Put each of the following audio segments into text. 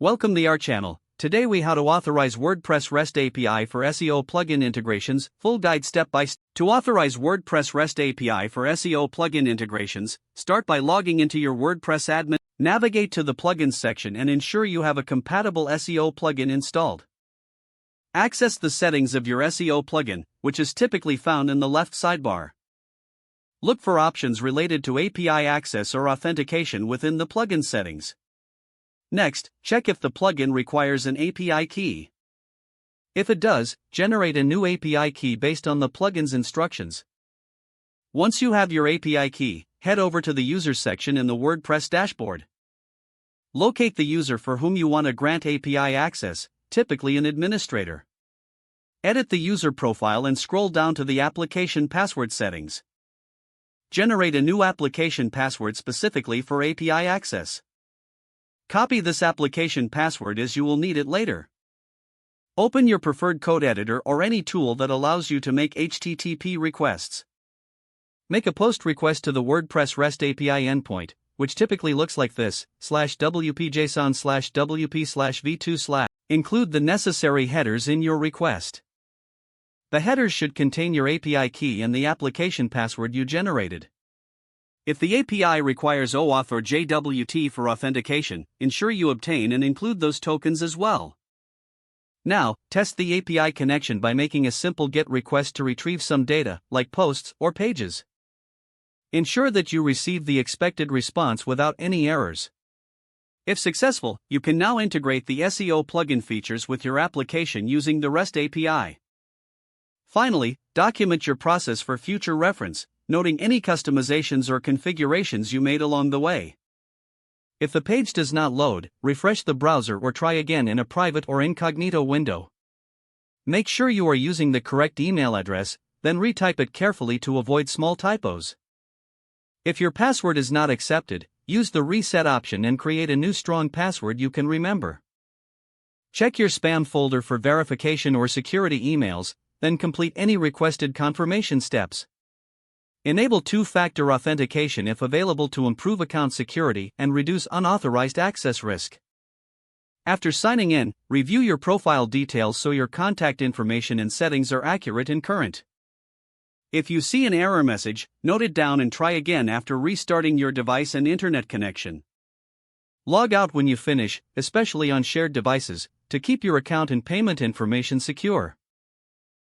Welcome to our channel. Today we how to authorize WordPress REST API for SEO plugin integrations, full guide step by step. To authorize WordPress REST API for SEO plugin integrations, start by logging into your WordPress admin, navigate to the plugins section and ensure you have a compatible SEO plugin installed. Access the settings of your SEO plugin, which is typically found in the left sidebar. Look for options related to API access or authentication within the plugin settings. Next, check if the plugin requires an API key. If it does, generate a new API key based on the plugin's instructions. Once you have your API key, head over to the Users section in the WordPress dashboard. Locate the user for whom you want to grant API access, typically an administrator. Edit the user profile and scroll down to the application password settings. Generate a new application password specifically for API access. Copy this application password as you will need it later. Open your preferred code editor or any tool that allows you to make HTTP requests. Make a post request to the WordPress REST API endpoint, which typically looks like this, /wp-json/wp/v2/. Include the necessary headers in your request. The headers should contain your API key and the application password you generated. If the API requires OAuth or JWT for authentication, ensure you obtain and include those tokens as well. Now, test the API connection by making a simple GET request to retrieve some data, like posts or pages. Ensure that you receive the expected response without any errors. If successful, you can now integrate the SEO plugin features with your application using the REST API. Finally, document your process for future reference, noting any customizations or configurations you made along the way. If the page does not load, refresh the browser or try again in a private or incognito window. Make sure you are using the correct email address, then retype it carefully to avoid small typos. If your password is not accepted, use the reset option and create a new strong password you can remember. Check your spam folder for verification or security emails, then complete any requested confirmation steps. Enable two-factor authentication if available to improve account security and reduce unauthorized access risk. After signing in, review your profile details so your contact information and settings are accurate and current. If you see an error message, note it down and try again after restarting your device and internet connection. Log out when you finish, especially on shared devices, to keep your account and payment information secure.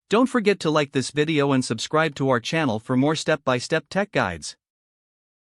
Don't forget to like this video and subscribe to our channel for more step-by-step tech guides.